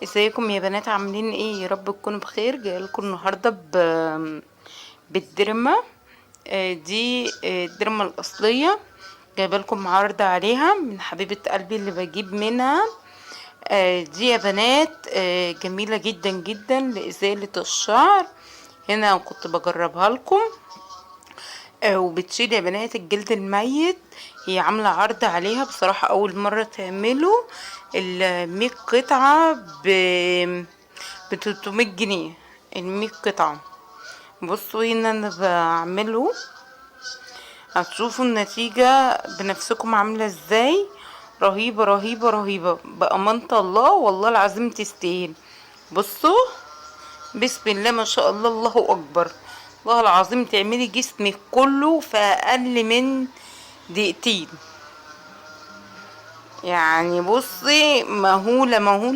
ازيكم يا بنات؟ عاملين ايه؟ يا رب تكونوا بخير. جايه لكم النهارده بالدرمه. دي الدرمه الاصليه. جايبه لكم عرض عليها من حبيبه قلبي اللي بجيب منها. دي يا بنات جميله جدا جدا لازاله الشعر. هنا كنت بجربها لكم. وبتشيل يا بنات الجلد الميت. هي عاملة عرض عليها بصراحة أول مرة تعمله. 100 قطعة ب 300 جنيه. 100 قطعة. بصوا هنا أنا بعمله، هتشوفوا النتيجة بنفسكم عاملة ازاي. رهيبة رهيبة رهيبة بأمانة الله، والله العظيم تستاهل. بصوا، بسم الله ما شاء الله، الله اكبر. والله العظيم تعملي جسمك كله في اقل من دقيقتين. يعني بصي، مهولة مهولة.